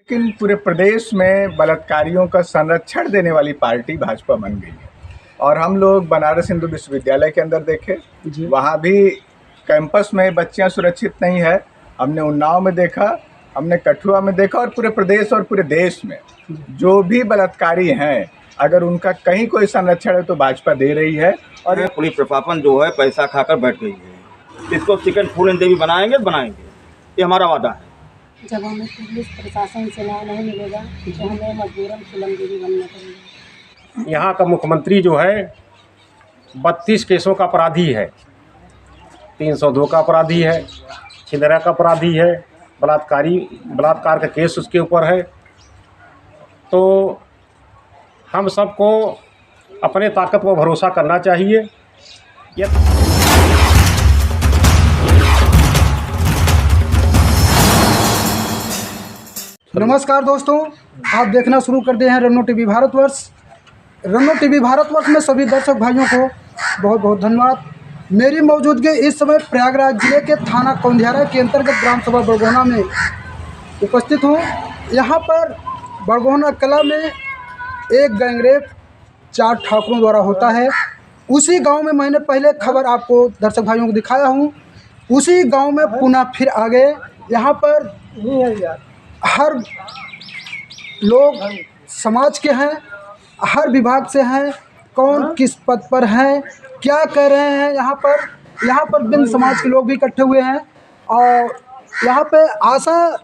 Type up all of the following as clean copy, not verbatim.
लेकिन पूरे प्रदेश में बलात्कारियों का संरक्षण देने वाली पार्टी भाजपा बन गई है। और हम लोग बनारस हिंदू विश्वविद्यालय के अंदर देखे, वहाँ भी कैंपस में बच्चियाँ सुरक्षित नहीं है। हमने उन्नाव में देखा, हमने कठुआ में देखा, और पूरे प्रदेश और पूरे देश में जो भी बलात्कारी हैं, अगर उनका कहीं कोई संरक्षण है तो भाजपा दे रही है। और पुलिस प्रशासन जो है पैसा खाकर बैठ गई है। इसको चिकन फूल देवी बनाएंगे, ये हमारा वादा है। जब हमें पुलिस प्रशासन से न्याय नहीं मिलेगा तो हमें मजबूरन फिल्म देवी बनना पड़ेगा। यहाँ का मुख्यमंत्री जो है 32 केसों का अपराधी है, 302 का अपराधी है, छिंदरा का अपराधी है, बलात्कार का केस उसके ऊपर है। तो हम सबको अपने ताकत पर भरोसा करना चाहिए। नमस्कार दोस्तों, आप देखना शुरू कर दिए हैं रन्नो टीवी भारतवर्ष। रन्नो टीवी भारतवर्ष में सभी दर्शक भाइयों को बहुत बहुत धन्यवाद। मेरी मौजूदगी इस समय प्रयागराज जिले के थाना कौंधियारा के अंतर्गत ग्राम सभा बड़गोना में उपस्थित हूँ। यहाँ पर बड़गोना कला में एक गैंगरेप 4 ठाकुरों द्वारा होता है। उसी गांव में मैंने पहले खबर आपको दर्शक भाइयों को दिखाया हूँ। उसी गांव में पुनः फिर आ गए। यहाँ पर हर लोग समाज के हैं, हर विभाग से हैं, कौन किस पद पर हैं, क्या कर रहे हैं। यहाँ पर भिन्न समाज के लोग भी इकट्ठे हुए हैं। और यहाँ पे आशा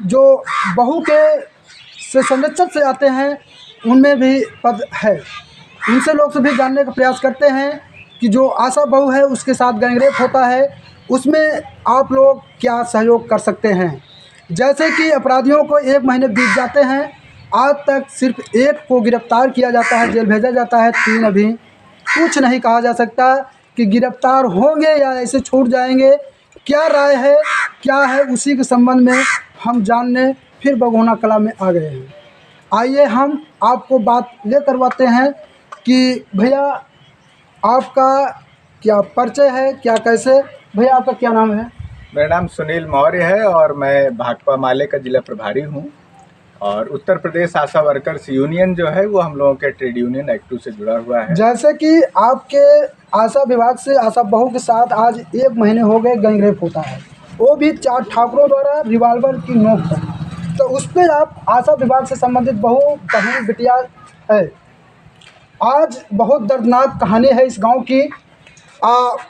जो बहू के से संरक्षण से आते हैं उनमें भी पद है। उनसे लोग से भी जानने का प्रयास करते हैं कि जो आशा बहू है उसके साथ गैंगरेप होता है, उसमें आप लोग क्या सहयोग कर सकते हैं। जैसे कि अपराधियों को 1 महीने बीत जाते हैं, आज तक सिर्फ 1 को गिरफ्तार किया जाता है, जेल भेजा जाता है, 3 अभी कुछ नहीं कहा जा सकता कि गिरफ्तार होंगे या ऐसे छूट जाएंगे। क्या राय है, क्या है, उसी के संबंध में हम जानने फिर बड़गोना कला में आ गए हैं। आइए हम आपको बात ये करवाते हैं कि भैया आपका क्या परिचय है, क्या कैसे। भैया आपका क्या नाम है? मेरा नाम सुनील मौर्य है और मैं भाकपा माले का जिला प्रभारी हूँ। और उत्तर प्रदेश आशा वर्कर्स यूनियन जो है वो हम लोगों के ट्रेड यूनियन एक्ट से जुड़ा हुआ है। जैसे कि आपके आशा विभाग से आशा बहू के साथ आज 1 महीने हो गए गैंगरेप होता है, वो भी 4 ठाकुरों द्वारा रिवाल्वर की नोक पर। तो उस पर आप आशा विभाग से संबंधित बहन बिटिया है। आज बहुत दर्दनाक कहानी है इस गांव की।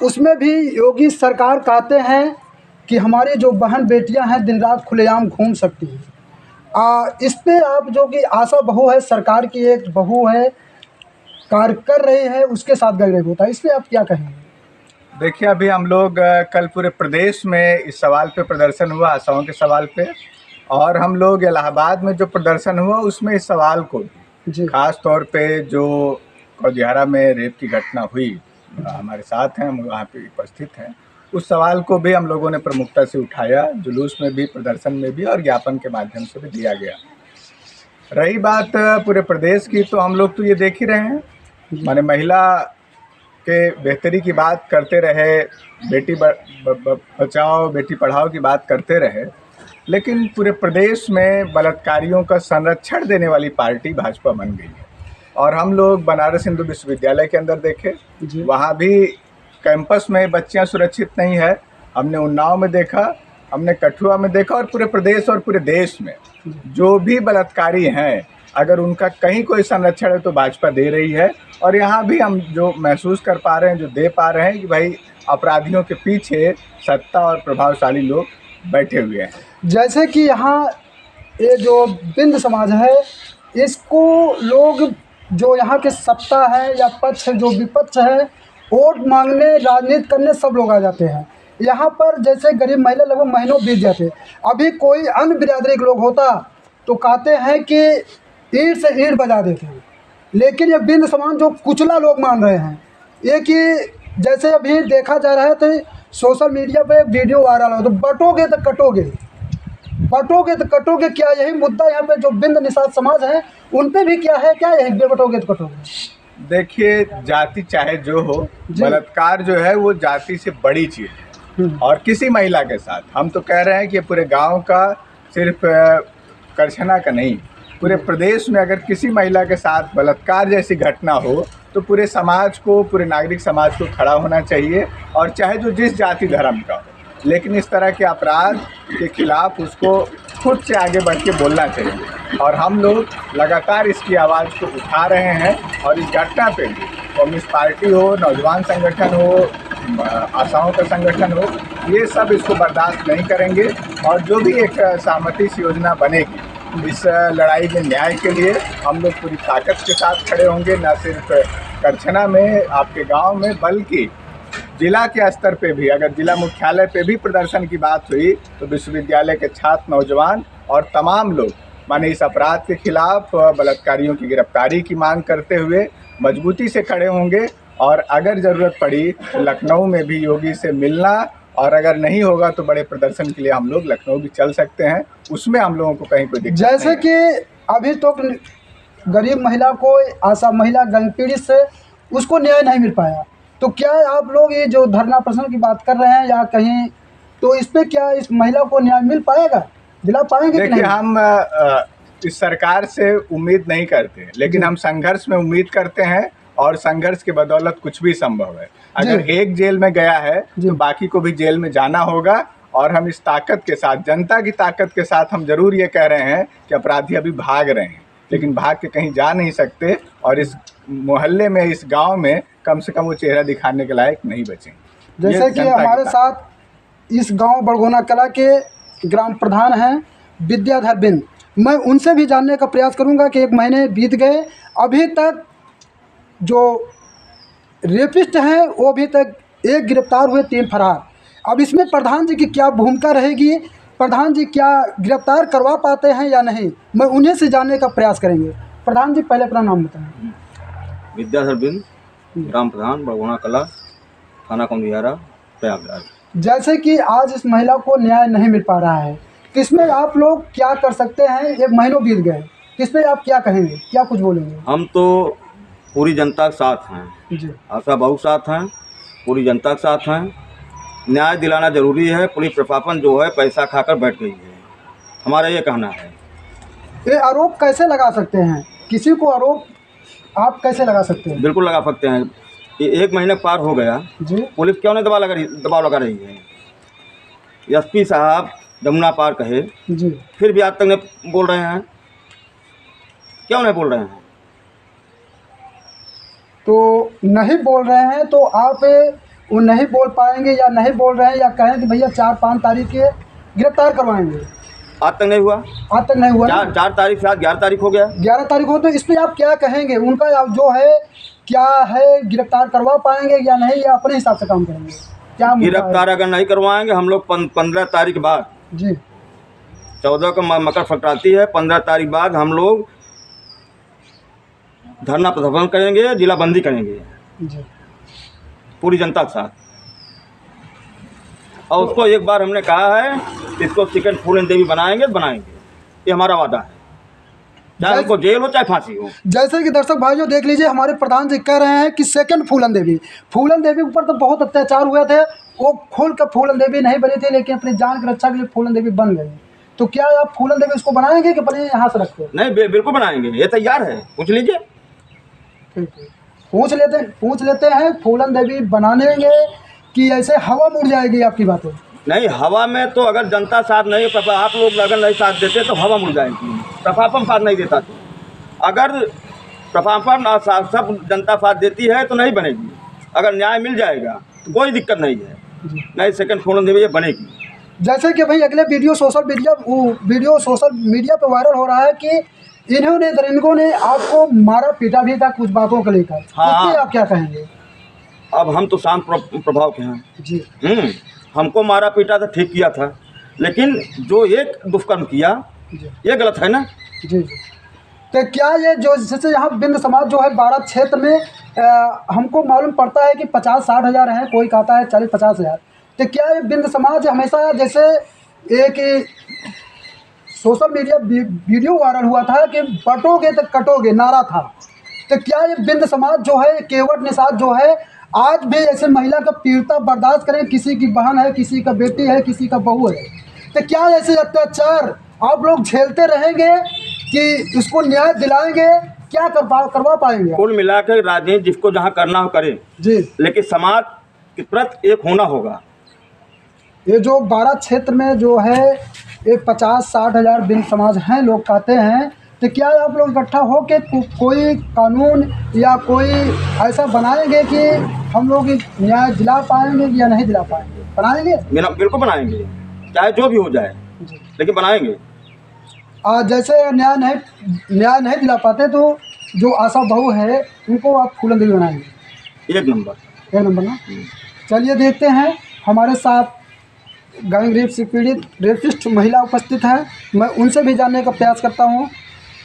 उसमें भी योगी सरकार कहते हैं कि हमारी जो बहन बेटियां हैं दिन रात खुलेआम घूम सकती हैं। इस पे आप जो कि आशा बहू है, सरकार की एक बहू है, कार्य कर रही है, उसके साथ गैंगरेप होता है, इस पर आप क्या कहेंगे? देखिए, अभी हम लोग कल पूरे प्रदेश में इस सवाल पे प्रदर्शन हुआ, आशाओं के सवाल पे। और हम लोग इलाहाबाद में जो प्रदर्शन हुआ उसमें इस सवाल को खास तौर पे जो कौंधियारा में रेप की घटना हुई, हमारे साथ हैं, हम वहाँ पे उपस्थित हैं, उस सवाल को भी हम लोगों ने प्रमुखता से उठाया। जुलूस में भी, प्रदर्शन में भी और ज्ञापन के माध्यम से भी दिया गया। रही बात पूरे प्रदेश की, तो हम लोग तो ये देख ही रहे हैं, माने महिला के बेहतरी की बात करते रहे, बेटी बचाओ बेटी पढ़ाओ की बात करते रहे, लेकिन पूरे प्रदेश में बलात्कारियों का संरक्षण देने वाली पार्टी भाजपा बन गई है। और हम लोग बनारस हिंदू विश्वविद्यालय के अंदर देखे, वहाँ भी कैंपस में बच्चियाँ सुरक्षित नहीं है। हमने उन्नाव में देखा, हमने कठुआ में देखा, और पूरे प्रदेश और पूरे देश में जो भी बलात्कारी हैं, अगर उनका कहीं कोई संरक्षण है तो भाजपा दे रही है। और यहाँ भी हम जो महसूस कर पा रहे हैं, जो दे पा रहे हैं कि भाई अपराधियों के पीछे सत्ता और प्रभावशाली लोग बैठे हुए हैं। जैसे कि यहाँ ये जो बिंद समाज है, इसको लोग जो यहाँ के सत्ता है या पक्ष जो विपक्ष है, वोट मांगने, राजनीति करने सब लोग आ जाते हैं। यहाँ पर जैसे गरीब महिला लगभग महीनों बीत जाते। अभी कोई अन्य बिरादरी के लोग होता तो कहते हैं कि ईंट से ईंट बजा देते हैं, लेकिन ये बिंद समाज जो कुचला लोग मान रहे हैं, ये कि जैसे अभी देखा जा रहा है तो सोशल मीडिया पे वीडियो वायरल हो, तो बटोगे तो कटोगे, बटोगे तो कटोगे। क्या यही मुद्दा यहाँ पे जो बिंद निषाद समाज है उन पे भी क्या है? क्या यही बटोगे तो कटोगे? देखिए, जाति चाहे जो हो, बलात्कार जो है वो जाति से बड़ी चीज़ है। और किसी महिला के साथ हम तो कह रहे हैं कि पूरे गांव का सिर्फ करछना का नहीं, पूरे प्रदेश में अगर किसी महिला के साथ बलात्कार जैसी घटना हो तो पूरे समाज को, पूरे नागरिक समाज को खड़ा होना चाहिए, और चाहे जो जिस जाति धर्म का हो, लेकिन इस तरह के अपराध के खिलाफ उसको खुद से आगे बढ़ के बोलना चाहिए। और हम लोग लगातार इसकी आवाज़ को उठा रहे हैं, और इस घटना पे भी कम्युनिस्ट पार्टी हो, नौजवान संगठन हो, आशाओं का संगठन हो, ये सब इसको बर्दाश्त नहीं करेंगे। और जो भी एक सहमति से योजना बनेगी इस लड़ाई में न्याय के लिए, हम लोग पूरी ताकत के साथ खड़े होंगे, न सिर्फ करछना में, आपके गांव में, बल्कि जिला के स्तर पे भी, अगर जिला मुख्यालय पे भी प्रदर्शन की बात हुई तो विश्वविद्यालय के छात्र, नौजवान और तमाम लोग माने इस अपराध के खिलाफ बलात्कारियों की गिरफ्तारी की मांग करते हुए मजबूती से खड़े होंगे। और अगर ज़रूरत पड़ी तो लखनऊ में भी योगी से मिलना, और अगर नहीं होगा तो बड़े प्रदर्शन के लिए हम लोग लखनऊ भी चल सकते हैं, उसमें हम लोगों को कहीं कोई दिक्कत जैसे नहीं है। कि अभी तो गरीब महिला को, आशा महिला गंग पीड़ित से उसको न्याय नहीं मिल पाया, तो क्या आप लोग ये जो धरना प्रदर्शन की बात कर रहे हैं या कहीं, तो इस पे क्या इस महिला को न्याय मिल पाएगा, दिला पाएंगे कि देखिए, नहीं? हम इस सरकार से उम्मीद नहीं करते, लेकिन हम संघर्ष में उम्मीद करते हैं, और संघर्ष के बदौलत कुछ भी संभव है। अगर एक जेल में गया है तो बाकी को भी जेल में जाना होगा, और हम इस ताकत के साथ, जनता की ताकत के साथ, हम जरूर ये कह रहे हैं कि अपराधी अभी भाग रहे हैं, लेकिन भाग के कहीं जा नहीं सकते, और इस मोहल्ले में, इस गांव में कम से कम वो चेहरा दिखाने के लायक नहीं बचेंगे। जैसे कि हमारे साथ इस गांव बड़गोना कला के ग्राम प्रधान हैं विद्याधर बिंद, मैं उनसे भी जानने का प्रयास करूंगा कि 1 महीने बीत गए, अभी तक जो रेपिस्ट हैं वो अभी तक 1 गिरफ्तार हुए, 3 फरार। अब इसमें प्रधान जी की क्या भूमिका रहेगी, प्रधान जी क्या गिरफ्तार करवा पाते हैं या नहीं, मैं उन्हें से जानने का प्रयास करेंगे। प्रधान जी पहले अपना नाम बताएं। विद्याधर बिंद, ग्राम प्रधान, बड़गोना कला, थाना कौंदियारा, प्रयागराज। जैसे कि आज इस महिला को न्याय नहीं मिल पा रहा है, इसमें आप लोग क्या कर सकते हैं? 1 महीनों बीत गए, इसमें आप क्या कहेंगे, क्या कुछ बोलेंगे? हम तो पूरी जनता के साथ हैं जी आशा बहु साथ हैं, पूरी जनता के साथ हैं। न्याय दिलाना जरूरी है। पुलिस प्रशासन जो है पैसा खाकर बैठ गई है, हमारा ये कहना है। ये आरोप कैसे लगा सकते हैं, किसी को आरोप आप कैसे लगा सकते हैं? बिल्कुल लगा सकते हैं। ये 1 महीने पार हो गया, जी पुलिस क्यों नहीं दबाव लगा रही है? एसपी साहब जमुना पार कहे, जी फिर भी आज तक नहीं बोल रहे हैं, क्यों नहीं बोल रहे हैं? तो नहीं बोल रहे हैं, तो आप वो नहीं बोल पाएंगे या नहीं बोल रहे हैं, या कहें कि भैया 4-5 तारीख के गिरफ्तार करवाएंगे? आज तक नहीं हुआ। आज तक नहीं हुआ ना? 4 तारीख से आज 11 तारीख हो गया। 11 तारीख हो, तो इस पर आप क्या कहेंगे? उनका जो है क्या है, गिरफ्तार करवा पाएंगे या नहीं, या अपने हिसाब से काम करेंगे? क्या मुद्दा है? गिरफ्तार अगर नहीं करवाएंगे हम लोग 15 तारीख बाद, जी 14 को मकर संक्रांति है, 15 तारीख बाद हम लोग धरना प्रदर्शन करेंगे, जिलाबंदी करेंगे जी पूरी जनता के साथ। और उसको एक बार हमने कहा है, इसको चिकन फूलन देवी बनाएंगे, ये हमारा वादा है, चाहे उनको जेल हो चाहे फांसी हो। जैसे कि दर्शक भाइयों देख लीजिए, हमारे प्रधान जी कह रहे हैं कि सेकंड फूलन देवी ऊपर तो बहुत अत्याचार हुए थे, वो खुल कर फूलन देवी नहीं बनी थी, लेकिन अपनी जान की रक्षा के लिए फूलन देवी बन गई। तो क्या आप फूलन देवी इसको बनाएंगे कि अपने यहाँ से रखते? नहीं, बिल्कुल बनाएंगे, ये तैयार है, पूछ लीजिए। ठीक है, पूछ लेते हैं, फूलन देवी बनाएंगे कि ऐसे हवा मुड़ जाएगी? आपकी बातें नहीं, हवा में तो अगर जनता साथ नहीं, आप लोग अगर नहीं साथ देते तो हवा मुड़ जाएगी। प्रशासन साथ नहीं देता, तो अगर प्रशासन सब जनता साथ देती है तो नहीं बनेगी। अगर न्याय मिल जाएगा तो कोई दिक्कत नहीं है, नहीं सेकंड फूलन देवी ये बनेगी। जैसे कि भाई अगले वीडियो सोशल मीडिया पे वायरल हो रहा है कि इनको ने आपको मारा पीटा भी था कुछ बातों को लेकर। हाँ। उस पे आप क्या कहेंगे? अब हम तो शांत प्रभाव के हैं जी हमको मारा पीटा था, ठीक किया था, लेकिन जो एक दुष्कर्म किया ये गलत है ना। जी तो क्या ये जो जैसे यहाँ बिंद समाज जो है बारात क्षेत्र में हमको मालूम पड़ता है कि 50-60 हज़ार हैं, कोई कहता है 40-50 हज़ार, तो क्या ये बिंद समाज हमेशा, जैसे एक सोशल मीडिया वीडियो वायरल हुआ था कि बटोगे तो कटोगे नारा था, तो क्या ये बिंद समाज जो है, केवट निषाद जो है, आज भी ऐसे महिला का पीड़िता बर्दाश्त करें? किसी की बहन है, किसी का बेटी है, किसी का बहू है, तो क्या ऐसे अत्याचार आप लोग झेलते रहेंगे कि उसको न्याय दिलाएंगे? क्या करवा पाएंगे? कुल मिला के राजनीति जिसको जहाँ करना हो करे जी, लेकिन समाज के प्रति एक होना होगा। ये जो 12 क्षेत्र में जो है ये 50-60 हज़ार बिन समाज हैं लोग कहते हैं, तो क्या आप लोग इकट्ठा हो के कोई कानून या कोई ऐसा बनाएंगे कि हम लोग न्याय दिला पाएंगे या नहीं दिला पाएंगे? बनाएंगे? बिल्कुल बनाएंगे, चाहे जो भी हो जाए, लेकिन बनाएंगे। जैसे न्याय नहीं दिला पाते तो जो आशा बहू है उनको आप फूलन देवी बनाएंगे? एक नंबर ना। चलिए देखते हैं, हमारे साथ गैंग रेप से पीड़ित रेपिस्ट महिला उपस्थित है, मैं उनसे भी जानने का प्रयास करता हूँ।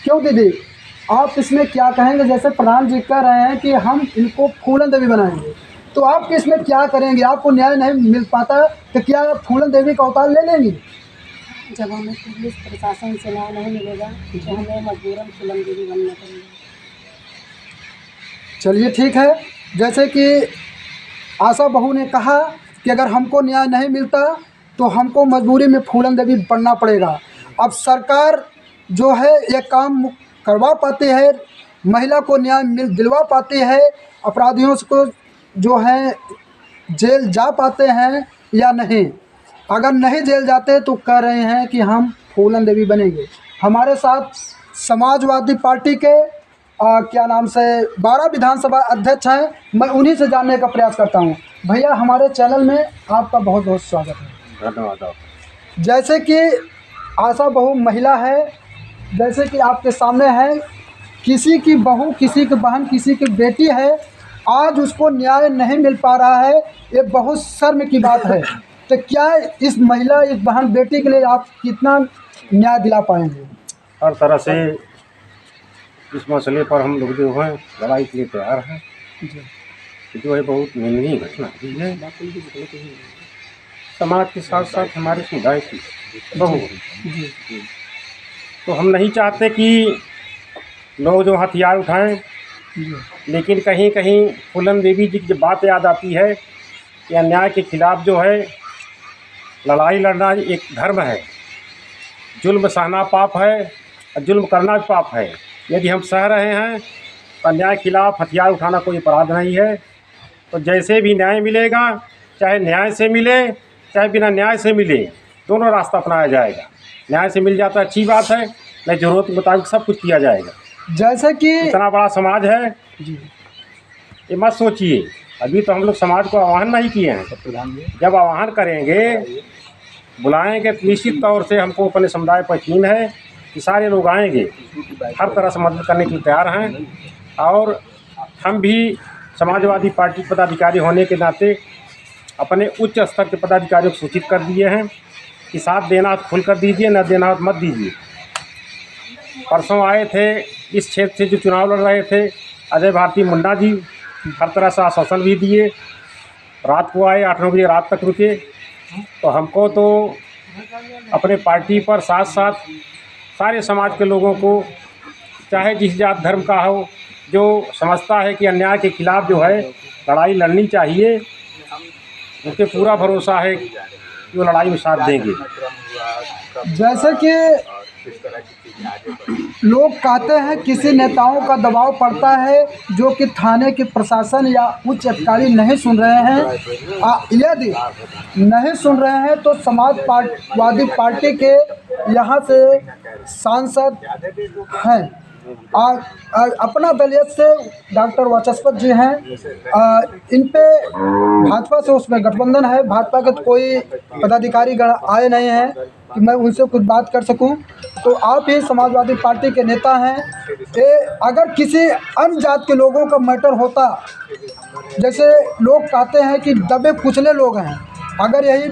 क्यों दीदी, आप इसमें क्या कहेंगे? जैसे प्रधान जी कह रहे हैं कि हम इनको फूलन देवी बनाएंगे, तो आप इसमें क्या करेंगे? आपको न्याय नहीं मिल पाता तो क्या आप फूलन देवी का अवतार ले लेंगी? जब हमें पुलिस प्रशासन से न्याय नहीं मिलेगा तो हमें मजबूरन फूलन देवी बनना पड़ेगा। चलिए ठीक है, जैसे कि आशा बहू ने कहा कि अगर हमको न्याय नहीं मिलता तो हमको मजबूरी में फूलन देवी बनना पड़ेगा। अब सरकार जो है ये काम करवा पाती है, महिला को न्याय दिलवा पाती है, अपराधियों को जो है जेल जा पाते हैं या नहीं? अगर नहीं जेल जाते तो कह रहे हैं कि हम फूलन देवी बनेंगे। हमारे साथ समाजवादी पार्टी के क्या नाम से 12 विधानसभा अध्यक्ष हैं, मैं उन्हीं से जानने का प्रयास करता हूं। भैया, हमारे चैनल में आपका बहुत बहुत स्वागत है। धन्यवाद। जैसे कि आशा बहू महिला है, जैसे कि आपके सामने है, किसी की बहू, किसी की बहन, किसी की बेटी है, आज उसको न्याय नहीं मिल पा रहा है, ये बहुत शर्म की बात है। तो क्या इस महिला, इस बहन बेटी के लिए आप कितना न्याय दिला पाएंगे? हर तरह से इस मसले पर हम लोग जो हैं लड़ाई के लिए तैयार हैं। जो है बहुत निंदनीय घटना हुई है, समाज के साथ साथ हमारे समुदाय की बहू। तो हम नहीं चाहते कि लोग जो हथियार उठाएं, लेकिन कहीं कहीं फूलन देवी जी की जब बात याद आती है कि अन्याय के खिलाफ जो है लड़ाई लड़ना एक धर्म है, जुल्म सहना पाप है और जुल्म करना भी पाप है। यदि हम सह रहे हैं तो अन्याय के खिलाफ हथियार उठाना कोई अपराध नहीं है। तो जैसे भी न्याय मिलेगा, चाहे न्याय से मिले चाहे बिना न्याय से मिले, दोनों रास्ता अपनाया जाएगा। न्याय से मिल जाता अच्छी बात है, नहीं ज़रूरत के मुताबिक सब कुछ किया जाएगा। जैसे कि इतना बड़ा समाज है, ये मत सोचिए, अभी तो हम लोग समाज को आह्वान नहीं किए हैं। जब आह्वान करेंगे, बुलाएंगे, तो निश्चित तौर से हमको अपने समुदाय पर यकीन है कि सारे लोग आएंगे, हर तरह से मदद करने के लिए तैयार हैं। और हम भी समाजवादी पार्टी के पदाधिकारी होने के नाते अपने उच्च स्तर के पदाधिकारियों को सूचित कर दिए हैं कि साथ देना तो खुल कर दीजिए, न देना तो मत दीजिए। परसों आए थे इस क्षेत्र से जो चुनाव लड़ रहे थे अजय भारती मुन्ना जी, हर तरह से आश्वासन भी दिए। रात को आए, 8-9 बजे रात तक रुके। तो हमको तो अपने पार्टी पर साथ साथ सारे समाज के लोगों को, चाहे जिस जात धर्म का हो, जो समझता है कि अन्याय के खिलाफ जो है लड़ाई लड़नी चाहिए, उनके पूरा भरोसा है कि वो लड़ाई में साथ देंगे। जैसे कि लोग कहते हैं किसी नेताओं का दबाव पड़ता है जो कि थाने के प्रशासन या उच्च अधिकारी नहीं सुन रहे हैं। यदि नहीं सुन रहे हैं तो समाजवादी पार्टी के यहाँ से सांसद हैं, अपना दलियत से डॉक्टर वाचस्पत जी हैं, इन पे भाजपा से उसमें गठबंधन है, भाजपा के तो कोई पदाधिकारी गण आए नहीं हैं कि मैं उनसे कुछ बात कर सकूं। तो आप ही समाजवादी पार्टी के नेता हैं, अगर किसी अन्य जात के लोगों का मैटर होता, जैसे लोग कहते हैं कि दबे कुचले लोग हैं, अगर यही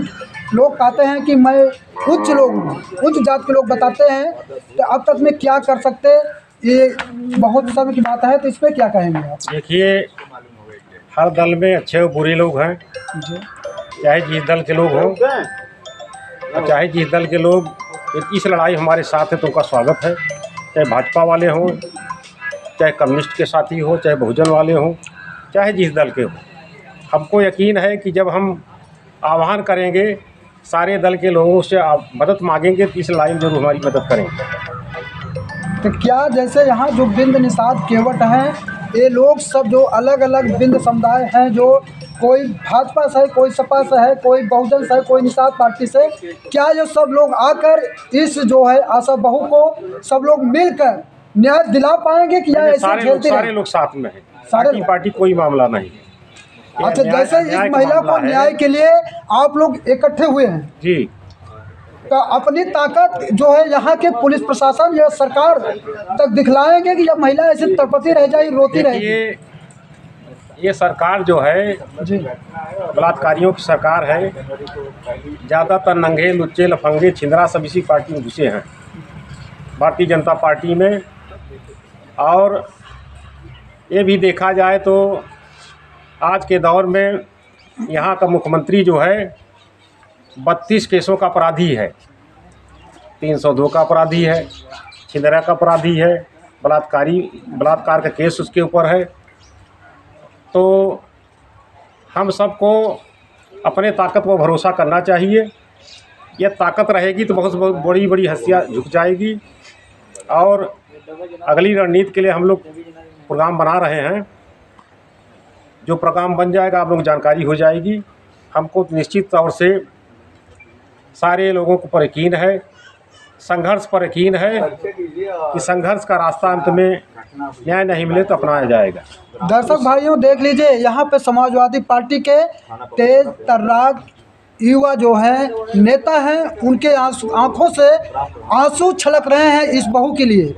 लोग कहते हैं कि मैं उच्च लोग हूँ, उच्च जात के लोग बताते हैं, तो अब तक में क्या कर सकते, ये बहुत समय की बात है, तो इस पर क्या कहेंगे आप? देखिए, हर दल में अच्छे और बुरे लोग हैं, चाहे जिस दल के लोग हों, चाहे जिस दल के लोग इस लड़ाई हमारे साथ है तो उनका स्वागत है। चाहे भाजपा वाले हों, चाहे कम्युनिस्ट के साथी हो, चाहे बहुजन वाले हों, चाहे जिस दल के हों, हमको यकीन है कि जब हम आह्वान करेंगे, सारे दल के लोगों से आप मदद मांगेंगे तो इस लाइन जरूर हमारी मदद करेंगे। तो क्या जैसे यहाँ जो बिंद निषाद केवट हैं, ये लोग सब जो अलग अलग बिंद समुदाय हैं, जो कोई भाजपा से है, कोई सपा से है, कोई बहुजन से है, कोई निषाद पार्टी से, क्या ये सब लोग आकर इस जो है आशा बहू को सब लोग मिलकर न्याय दिला पाएंगे कि या ऐसे झेलते सारे रहें? लोग साथ में हैं, सारे पार्टी कोई मामला नहीं है। अच्छा, जैसे इस महिला को न्याय के लिए आप लोग इकट्ठे हुए हैं जी, तो अपनी ताकत जो है यहाँ के पुलिस प्रशासन या सरकार तक दिखलाएंगे कि यह महिला ऐसे तड़पती रह जाएगी, रोती रहेगी? ये सरकार जो है जी बलात्कारियों की सरकार है। ज़्यादातर नंगे लुच्चे लफंगे छिंदरा सब इसी पार्टी में घुसे हैं, भारतीय जनता पार्टी में। और ये भी देखा जाए तो आज के दौर में यहाँ का मुख्यमंत्री जो है 32 केसों का अपराधी है, 302 का अपराधी है, छिंदरा का अपराधी है, बलात्कार का केस उसके ऊपर है। तो हम सबको अपने ताकत पर भरोसा करना चाहिए। यह ताकत रहेगी तो बहुत बड़ी बड़ी हस्तियाँ झुक जाएगी। और अगली रणनीति के लिए हम लोग प्रोग्राम बना रहे हैं। जो प्रोग्राम बन जाएगा आप लोग जानकारी हो जाएगी। हमको निश्चित तौर से सारे लोगों को पर यकीन है, संघर्ष पर यकीन है कि संघर्ष का रास्ता अंत में न्याय नहीं मिले तो अपनाया जाएगा। दर्शक भाइयों देख लीजिए, यहाँ पे समाजवादी पार्टी के तेज तर्राक युवा जो हैं नेता हैं, उनके आंखों से आंसू छलक रहे हैं इस बहू के लिए।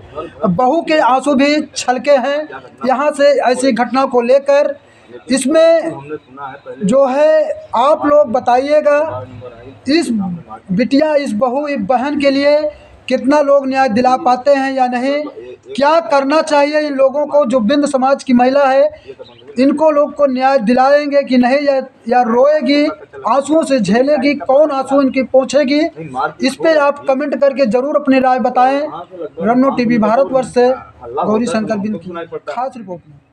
बहू के आंसू भी छलके हैं यहाँ से ऐसी घटना को लेकर। इसमें जो है आप लोग बताइएगा, इस बिटिया, इस बहू, इस बहन के लिए कितना लोग न्याय दिला पाते हैं या नहीं? क्या करना चाहिए इन लोगों को? जो बिंद समाज की महिला है, इनको लोग को न्याय दिलाएंगे कि नहीं, या रोएगी, आंसुओं से झेलेगी? कौन आंसू इनकी पहुँचेगी? इस पे आप कमेंट करके ज़रूर अपनी राय बताएं। रन्नो टीवी भारतवर्ष से गौरी शंकर बिंद की खास रिपोर्ट में।